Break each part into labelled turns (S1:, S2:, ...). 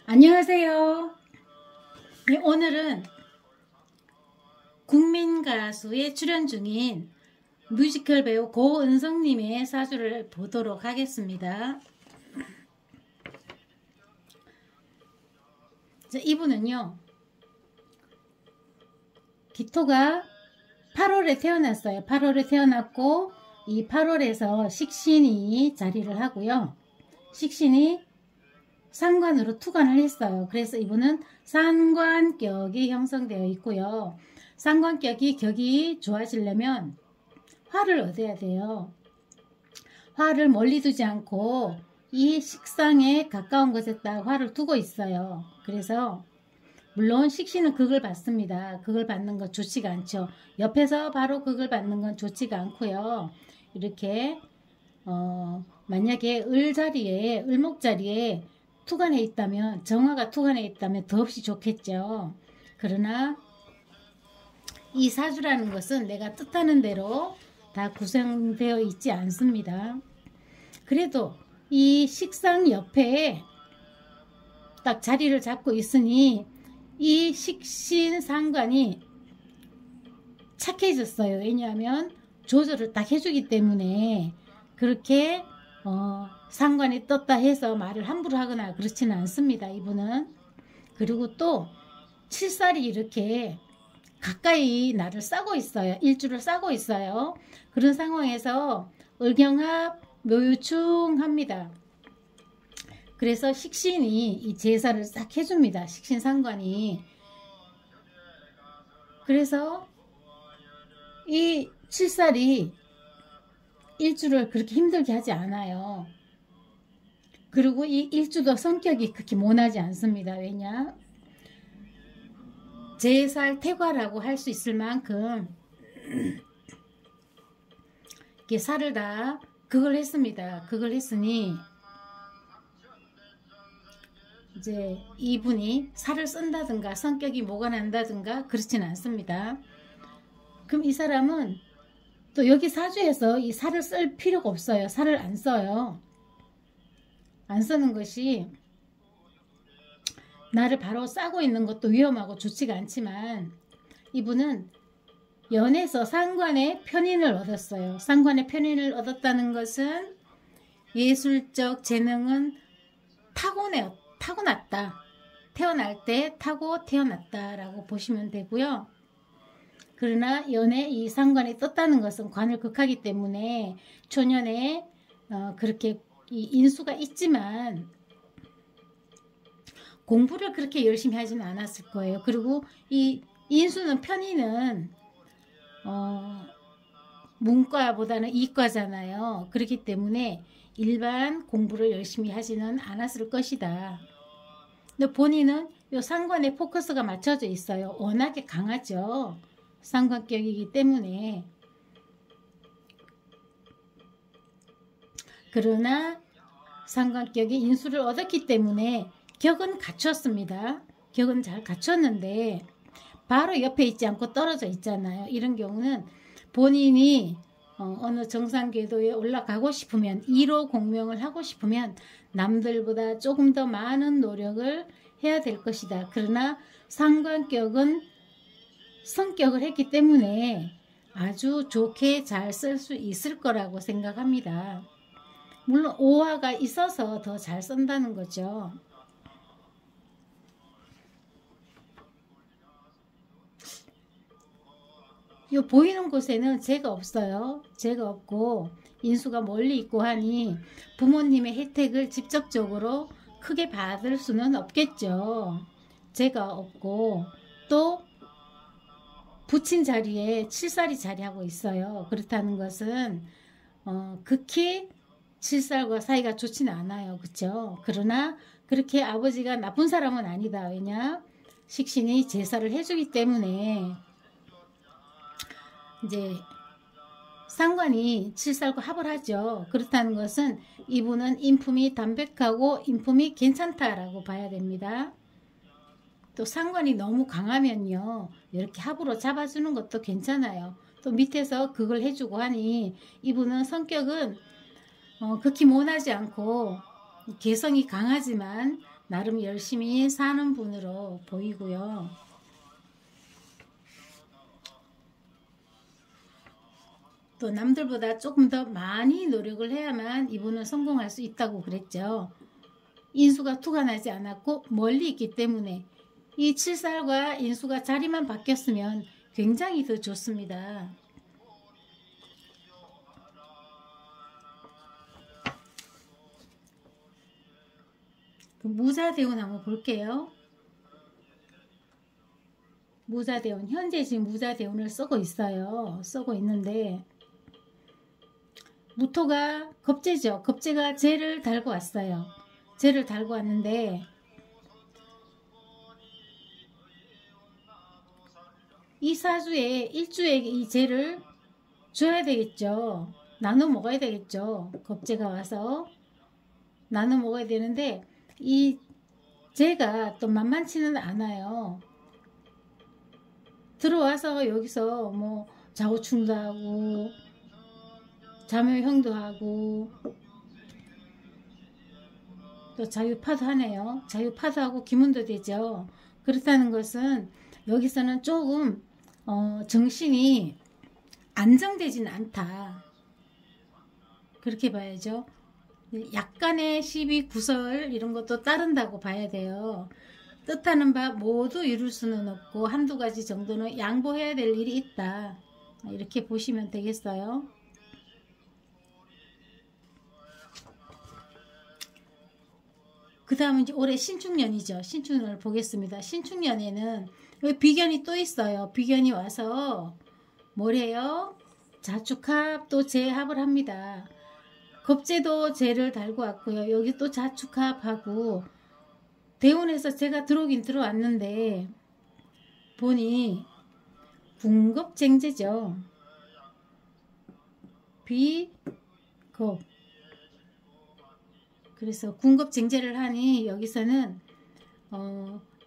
S1: 안녕하세요. 네, 오늘은 국민가수에 출연 중인 뮤지컬 배우 고은성님의 사주를 보도록 하겠습니다. 자, 이분은요, 기토가 8월에 태어났어요. 8월에 태어났고, 이 8월에서 식신이 자리를 하고요. 식신이 상관으로 투관을 했어요. 그래서 이분은 상관격이 형성되어 있고요. 상관격이 격이 좋아지려면 화를 얻어야 돼요. 화를 멀리 두지 않고 이 식상에 가까운 곳에다 화를 두고 있어요. 그래서 물론 식신은 극을 받습니다. 극을 받는 건 좋지가 않죠. 옆에서 바로 극을 받는 건 좋지가 않고요. 이렇게 만약에 을목자리에 투관해 있다면, 정화가 투관해 있다면 더없이 좋겠죠. 그러나 이 사주라는 것은 내가 뜻하는 대로 다 구성되어 있지 않습니다. 그래도 이 식상 옆에 딱 자리를 잡고 있으니 이 식신 상관이 착해졌어요. 왜냐하면 조절을 딱 해주기 때문에. 그렇게 상관이 떴다 해서 말을 함부로 하거나 그렇지는 않습니다. 이분은. 그리고 또 칠살이 이렇게 가까이 나를 싸고 있어요. 일주를 싸고 있어요. 그런 상황에서 을경합 묘유충합니다. 그래서 식신이 이 제사를 싹 해줍니다. 식신상관이. 그래서 이 칠살이 일주를 그렇게 힘들게 하지 않아요. 그리고 이 일주도 성격이 그렇게 모나지 않습니다. 왜냐? 제살 태과라고 할 수 있을 만큼 이렇게 살을 다 극을 했습니다. 극을 했으니 이제 이분이 살을 쓴다든가 성격이 뭐가 난다든가 그렇지는 않습니다. 그럼 이 사람은 또 여기 사주에서 이 살을 쓸 필요가 없어요. 살을 안 써요. 안 쓰는 것이 나를 바로 싸고 있는 것도 위험하고 좋지가 않지만 이분은 연에서 상관의 편인을 얻었어요. 상관의 편인을 얻었다는 것은 예술적 재능은 타고났다. 태어날 때 타고 태어났다라고 보시면 되고요. 그러나 연에 이 상관이 떴다는 것은 관을 극하기 때문에 초년에 그렇게 이 인수가 있지만 공부를 그렇게 열심히 하지는 않았을 거예요. 그리고 이 인수는 편의는 문과보다는 이과잖아요. 그렇기 때문에 일반 공부를 열심히 하지는 않았을 것이다. 근데 본인은 이 상관에 포커스가 맞춰져 있어요. 워낙에 강하죠. 상관격이기 때문에. 그러나 상관격이 인수를 얻었기 때문에 격은 갖췄습니다. 격은 잘 갖췄는데 바로 옆에 있지 않고 떨어져 있잖아요. 이런 경우는 본인이 어느 정상궤도에 올라가고 싶으면 1호 공명을 하고 싶으면 남들보다 조금 더 많은 노력을 해야 될 것이다. 그러나 상관격은 성격을 했기 때문에 아주 좋게 잘 쓸 수 있을 거라고 생각합니다. 물론 오화가 있어서 더 잘 쓴다는 거죠. 요 보이는 곳에는 재가 없어요. 재가 없고 인수가 멀리 있고 하니 부모님의 혜택을 직접적으로 크게 받을 수는 없겠죠. 재가 없고 또 부친 자리에 칠살이 자리하고 있어요. 그렇다는 것은 극히 칠살과 사이가 좋지는 않아요. 그렇죠? 그러나 그렇게 아버지가 나쁜 사람은 아니다. 왜냐? 식신이 제사를 해주기 때문에 이제 상관이 칠살과 합을 하죠. 그렇다는 것은 이분은 인품이 담백하고 인품이 괜찮다라고 봐야 됩니다. 또 상관이 너무 강하면요, 이렇게 합으로 잡아주는 것도 괜찮아요. 또 밑에서 그걸 해주고 하니 이분은 성격은 극히 모나지 않고 개성이 강하지만 나름 열심히 사는 분으로 보이고요. 또 남들보다 조금 더 많이 노력을 해야만 이분은 성공할 수 있다고 그랬죠. 인수가 투가 나지 않았고 멀리 있기 때문에 이 7살과 인수가 자리만 바뀌었으면 굉장히 더 좋습니다. 무자대운 한번 볼게요. 무자대운, 현재 지금 무자대운을 쓰고 있어요. 쓰고 있는데 무토가 겁재죠. 겁재가 재를 달고 왔어요. 재를 달고 왔는데 이 사주에 일주에게 이 재를 줘야 되겠죠. 나눠 먹어야 되겠죠. 겁재가 와서 나눠 먹어야 되는데 이 재가 또 만만치는 않아요. 들어와서 여기서 뭐 좌우충도 하고 자묘형도 하고 또 자유파도 하네요. 자유파도 하고 기문도 되죠. 그렇다는 것은 여기서는 조금 정신이 안정되지는 않다. 그렇게 봐야죠. 약간의 시비 구설 이런 것도 따른다고 봐야 돼요. 뜻하는 바 모두 이룰 수는 없고 한두 가지 정도는 양보해야 될 일이 있다. 이렇게 보시면 되겠어요. 그 다음은 이제 올해 신축년이죠. 신축년을 보겠습니다. 신축년에는 여기 비견이 또 있어요. 비견이 와서 뭐래요? 자축합 또 재합을 합니다. 겁재도 재를 달고 왔고요. 여기 또 자축합하고 대운에서 제가 들어오긴 들어왔는데 보니 궁겁쟁제죠. 비겁. 그래서 궁겁쟁제를 하니 여기서는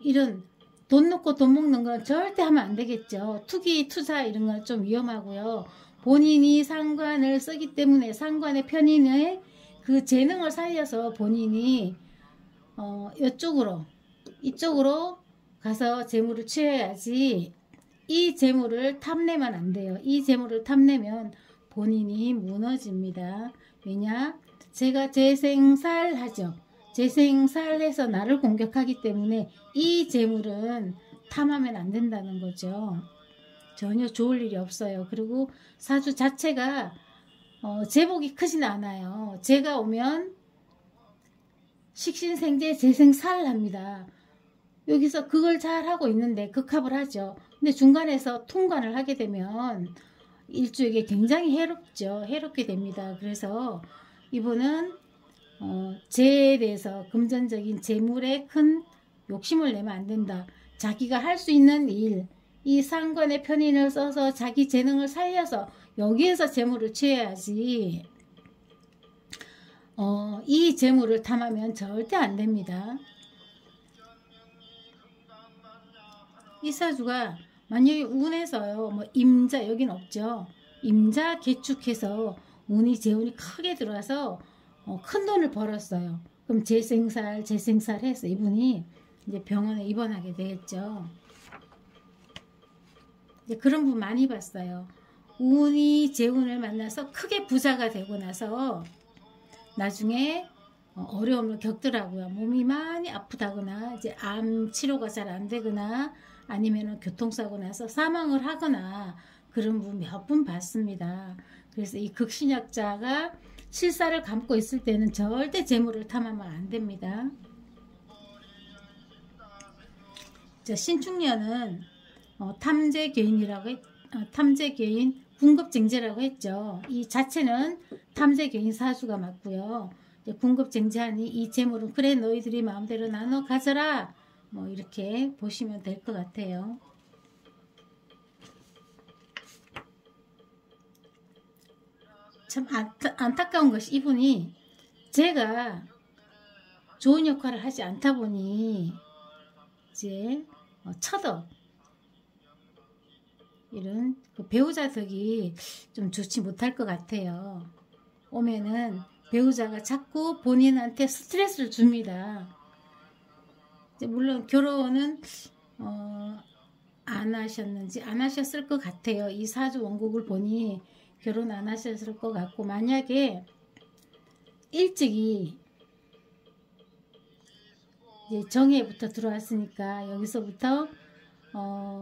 S1: 이런 돈 넣고 돈 먹는 건 절대 하면 안 되겠죠. 투기, 투자 이런 건 좀 위험하고요. 본인이 상관을 쓰기 때문에 상관의 편인의 그 재능을 살려서 본인이 이쪽으로 가서 재물을 취해야지 이 재물을 탐내면 안 돼요. 이 재물을 탐내면 본인이 무너집니다. 왜냐? 제가 재생살하죠. 재생살해서 나를 공격하기 때문에 이 재물은 탐하면 안 된다는 거죠. 전혀 좋을 일이 없어요. 그리고 사주 자체가 제복이 크진 않아요. 제가 오면 식신생재 재생살합니다. 여기서 그걸 잘 하고 있는데 극합을 하죠. 근데 중간에서 통관을 하게 되면 일주에게 굉장히 해롭죠. 해롭게 됩니다. 그래서 이분은 재에 대해서 금전적인 재물에 큰 욕심을 내면 안 된다. 자기가 할 수 있는 일, 이 상관의 편인을 써서 자기 재능을 살려서 여기에서 재물을 취해야지 이 재물을 탐하면 절대 안 됩니다. 이 사주가 만약에 운에서요, 뭐 임자 여긴 없죠. 임자 개축해서 운이 재운이 크게 들어와서 큰 돈을 벌었어요. 그럼 재생살 해서 이분이 이제 병원에 입원하게 되겠죠. 이제 그런 분 많이 봤어요. 운이 재운을 만나서 크게 부자가 되고 나서 나중에 어려움을 겪더라고요. 몸이 많이 아프다거나 이제 암 치료가 잘 안 되거나 아니면 교통사고 나서 사망을 하거나 그런 분 몇 분 봤습니다. 그래서 이 극신약자가 실사를 감고 있을 때는 절대 재물을 탐하면 안 됩니다. 자, 신축년은 탐재개인 궁겁쟁제라고 했죠. 이 자체는 탐재개인 사주가 맞고요. 궁겁쟁제하니 이 재물은 그래 너희들이 마음대로 나눠 가져라. 뭐 이렇게 보시면 될 것 같아요. 참 안타까운 것이 이분이 제가 좋은 역할을 하지 않다 보니 이제 처덕 이런 그 배우자 덕이 좀 좋지 못할 것 같아요. 오면은 배우자가 자꾸 본인한테 스트레스를 줍니다. 이제 물론 결혼은 안 하셨는지 안 하셨을 것 같아요. 이 사주 원국을 보니 결혼 안 하셨을 것 같고, 만약에 일찍이 이제 정해부터 들어왔으니까 여기서부터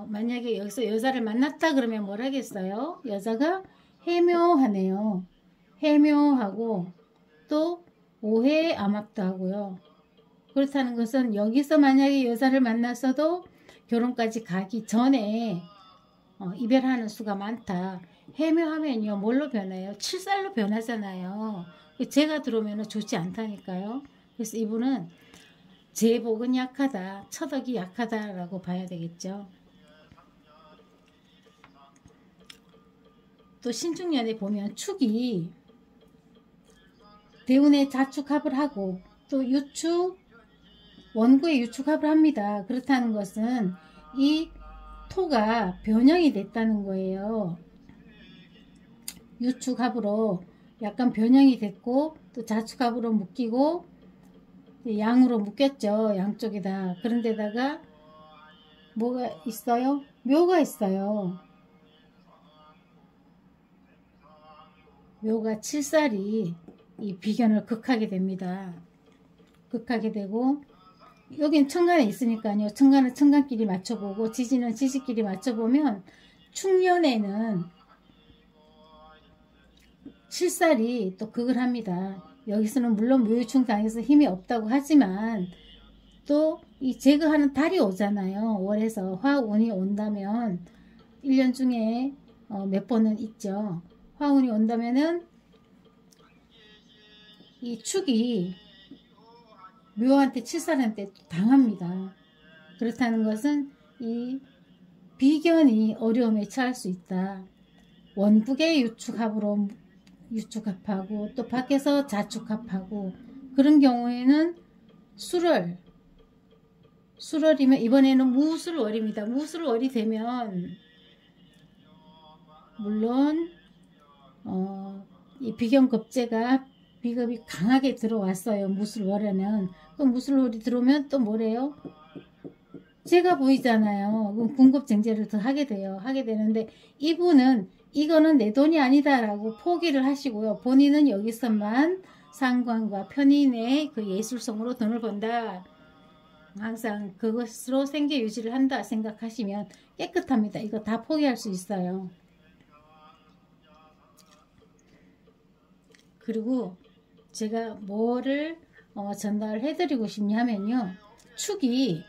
S1: 만약에 여기서 여자를 만났다 그러면 뭘 하겠어요? 여자가 해묘하네요. 해묘하고 또 오해 암합도 하고요. 그렇다는 것은 여기서 만약에 여자를 만났어도 결혼까지 가기 전에 이별하는 수가 많다. 해묘하면요 뭘로 변해요? 칠살로 변하잖아요. 제가 들어오면 좋지 않다니까요. 그래서 이분은 제복은 약하다, 처덕이 약하다라고 봐야 되겠죠. 또 신축년에 보면 축이 대운에 자축합을 하고 또 유축, 원구에 유축합을 합니다. 그렇다는 것은 이 토가 변형이 됐다는 거예요. 유축합으로 약간 변형이 됐고 또 자축합으로 묶이고 양으로 묶였죠. 양쪽에다. 그런데다가 뭐가 있어요? 묘가 있어요. 묘가 칠살이 이 비견을 극하게 됩니다. 극하게 되고 여긴 천간에 있으니까요. 천간은 천간끼리 맞춰보고 지지는 지지끼리 맞춰보면 축년에는 칠살이 또 극을 합니다. 여기서는 물론 묘유충 당해서 힘이 없다고 하지만 또 이 제거하는 달이 오잖아요. 월에서 화운이 온다면 1년 중에 몇 번은 있죠. 화운이 온다면은 이 축이 묘한테 칠살한테 당합니다. 그렇다는 것은 이 비견이 어려움에 처할 수 있다. 원국의 유축합으로 유축합하고 또 밖에서 자축합하고 그런 경우에는 수월이면 이번에는 무술월입니다. 무술월이 되면 물론 이 비견급제가 비급이 강하게 들어왔어요. 무술월에는. 그럼 무술월이 들어오면 또 뭐래요? 제가 보이잖아요. 그럼 군급쟁제를 더 하게 돼요. 하게 되는데 이분은 이거는 내 돈이 아니다 라고 포기를 하시고요. 본인은 여기서만 상관과 편인의 그 예술성으로 돈을 번다. 항상 그것으로 생계 유지를 한다 생각하시면 깨끗합니다. 이거 다 포기할 수 있어요. 그리고 제가 뭐를 전달해 드리고 싶냐면요. 축이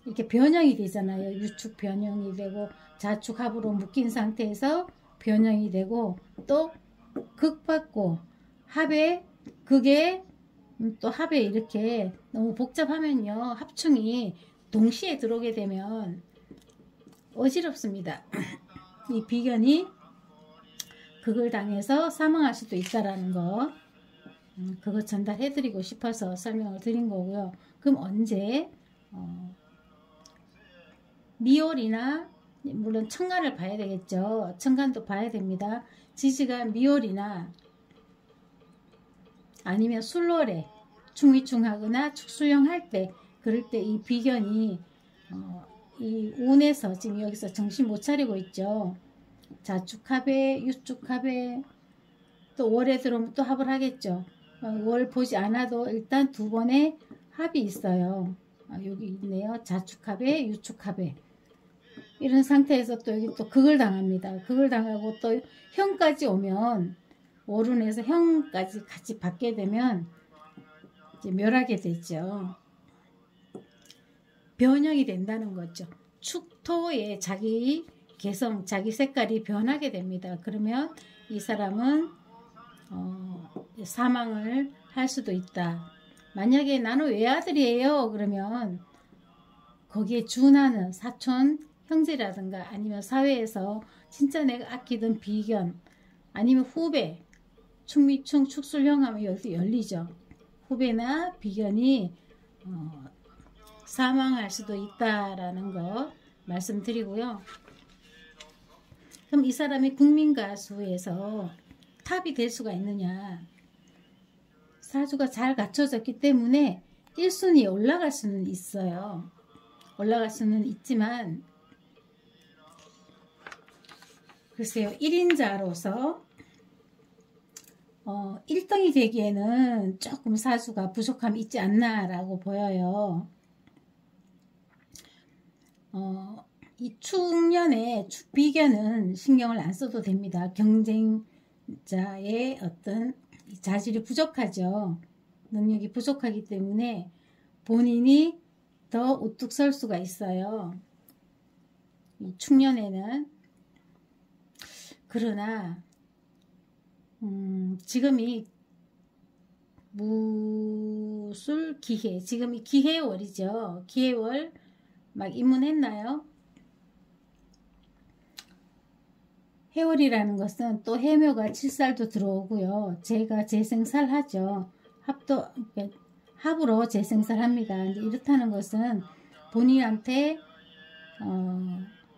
S1: 이렇게 변형이 되잖아요. 유축 변형이 되고 자축합으로 묶인 상태에서 변형이 되고 또 극받고 합에 극에 또 합에 이렇게 너무 복잡하면요. 합충이 동시에 들어오게 되면 어지럽습니다. 이 비견이 극을 당해서 사망할 수도 있다라는 거 그거 전달해 드리고 싶어서 설명을 드린 거고요. 그럼 언제 미월이나 물론 천간을 봐야 되겠죠. 천간도 봐야 됩니다. 지지가 미월이나 아니면 술월에 충위충하거나 축술령 때 그럴 때 이 비견이 이 운에서 지금 여기서 정신 못 차리고 있죠. 자축합에 유축합에 또 월에 들어오면 또 합을 하겠죠. 월 보지 않아도 일단 두 번의 합이 있어요. 여기 있네요. 자축합에 유축합에 이런 상태에서 또 여기 또 극을 당합니다. 극을 당하고 또 형까지 오면 월운에서 형까지 같이 받게 되면 이제 멸하게 되죠. 변형이 된다는 거죠. 축토의 자기 개성, 자기 색깔이 변하게 됩니다. 그러면 이 사람은 사망을 할 수도 있다. 만약에 나는 외아들이에요. 그러면 거기에 준하는 사촌 형제라든가 아니면 사회에서 진짜 내가 아끼던 비견 아니면 후배 충미충 축술형 하면 여기 열리죠. 후배나 비견이 사망할 수도 있다라는 거 말씀드리고요. 그럼 이 사람이 국민가수에서 탑이 될 수가 있느냐? 사주가 잘 갖춰졌기 때문에 1순위에 올라갈 수는 있어요. 올라갈 수는 있지만 글쎄요. 1인자로서 1등이 되기에는 조금 사주가 부족함이 있지 않나 라고 보여요. 이 축년의 축비견은 신경을 안 써도 됩니다. 경쟁자의 어떤 자질이 부족하죠. 능력이 부족하기 때문에 본인이 더 우뚝 설 수가 있어요. 이 축년에는. 그러나 지금이 무술기해, 지금이 기해월이죠. 기해월 막 입문했나요? 해월이라는 것은 또 해묘가 7살도 들어오고요. 제가 재생살하죠. 합으로 재생살합니다. 이렇다는 것은 본인한테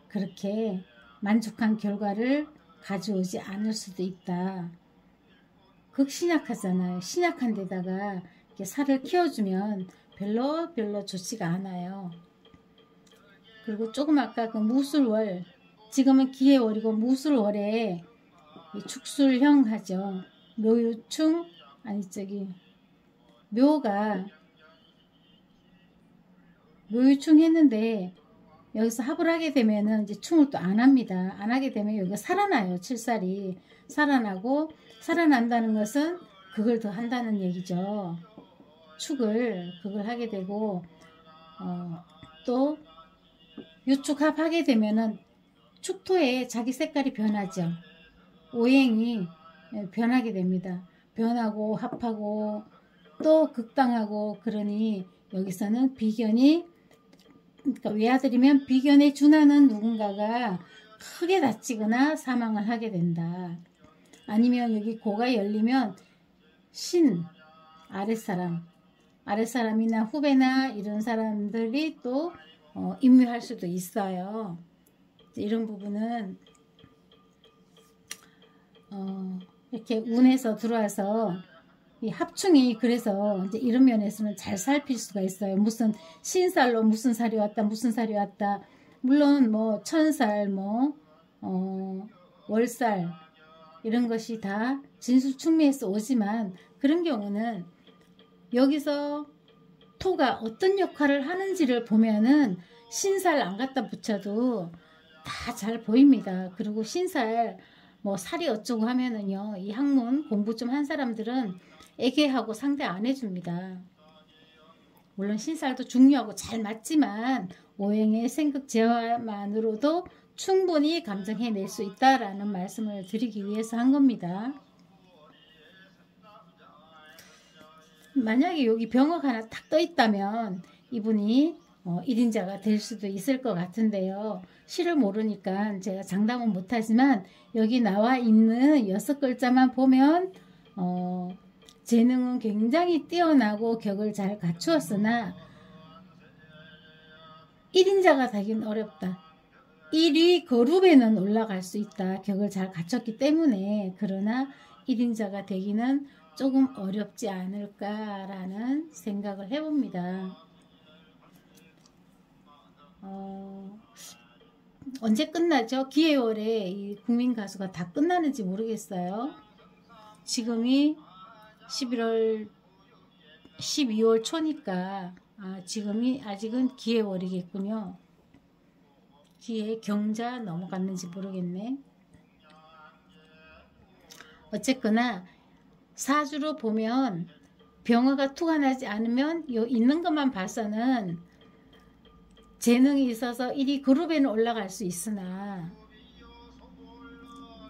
S1: 그렇게 만족한 결과를 가져오지 않을 수도 있다. 극신약하잖아요. 신약한 데다가 이렇게 살을 키워주면 별로 좋지가 않아요. 그리고 조금 아까 그 무술월, 지금은 기해월이고 무술월에 축술형 하죠. 묘유충, 묘유충 했는데 여기서 합을 하게 되면은 이제 충을 또 안 합니다. 안 하게 되면 여기가 살아나요. 7살이 살아나고, 살아난다는 것은 그걸 더 한다는 얘기죠. 그걸 하게 되고, 또 유축합 하게 되면은 축토에 자기 색깔이 변하죠. 오행이 변하게 됩니다. 변하고 합하고 또 극당하고, 그러니 여기서는 비견이, 그러니까 외아들이면 비견에 준하는 누군가가 크게 다치거나 사망을 하게 된다. 아니면 여기 고가 열리면 아랫사람이나 후배나 이런 사람들이 또 임묘할 수도 있어요. 이런 부분은 이렇게 운에서 들어와서 이 합충이, 그래서 이제 이런 면에서는 잘 살필 수가 있어요. 무슨 신살로 무슨 살이 왔다, 무슨 살이 왔다. 물론 뭐 천살, 월살 이런 것이 다 진술충미에서 오지만, 그런 경우는 여기서 토가 어떤 역할을 하는지를 보면은 신살 안 갖다 붙여도 다 잘 보입니다. 그리고 신살 살이 어쩌고 하면은요, 이 학문 공부 좀 한 사람들은 애계하고 상대 안 해줍니다. 물론 신살도 중요하고 잘 맞지만 오행의 생극 제화만으로도 충분히 감정해낼 수 있다라는 말씀을 드리기 위해서 한 겁니다. 만약에 여기 병억 하나 탁 떠 있다면 이분이 1인자가 될 수도 있을 것 같은데요. 시를 모르니까 제가 장담은 못하지만 여기 나와 있는 6글자만 보면 재능은 굉장히 뛰어나고 격을 잘 갖추었으나 1인자가 되긴 어렵다. 1위 그룹에는 올라갈 수 있다. 격을 잘 갖췄기 때문에. 그러나 1인자가 되기는 조금 어렵지 않을까라는 생각을 해봅니다. 언제 끝나죠? 기해월에 이 국민가수가 다 끝나는지 모르겠어요. 지금이 12월 초니까 지금이 아직은 기해월이겠군요. 기해 경자 넘어갔는지 모르겠네. 어쨌거나 사주로 보면 병화가 투가 나지 않으면 있는 것만 봐서는 재능이 있어서 1위 그룹에는 올라갈 수 있으나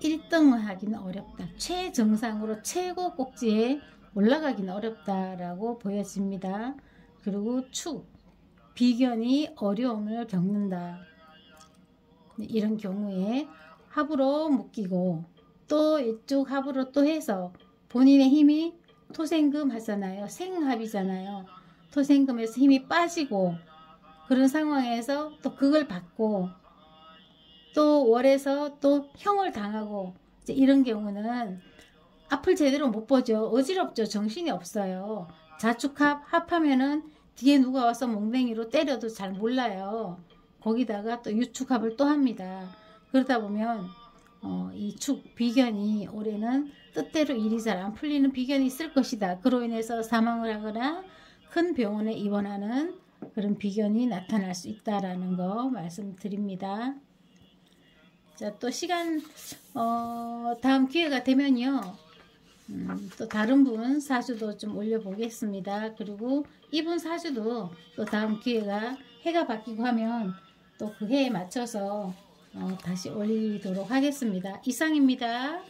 S1: 1등을 하기는 어렵다. 최정상으로 최고 꼭지에 올라가기는 어렵다라고 보여집니다. 그리고 축, 비견이 어려움을 겪는다. 이런 경우에 합으로 묶이고 또 이쪽 합으로 또 해서 본인의 힘이 토생금 하잖아요. 생합이잖아요. 토생금에서 힘이 빠지고 그런 상황에서 또 그걸 받고 또 월에서 또 형을 당하고 이제 이런 경우는 앞을 제대로 못 보죠. 어지럽죠. 정신이 없어요. 자축합 합하면은 뒤에 누가 와서 몽댕이로 때려도 잘 몰라요. 거기다가 또 유축합을 또 합니다. 그러다 보면 이 비견이 올해는 뜻대로 일이 잘 안 풀리는 비견이 있을 것이다. 그로 인해서 사망을 하거나 큰 병원에 입원하는 그런 비견이 나타날 수 있다라는 거 말씀드립니다. 자, 또 시간 다음 기회가 되면요. 또 다른 분 사주도 좀 올려보겠습니다. 그리고 이분 사주도 또 다음 기회가 해가 바뀌고 하면 또 그 해에 맞춰서 다시 올리도록 하겠습니다. 이상입니다.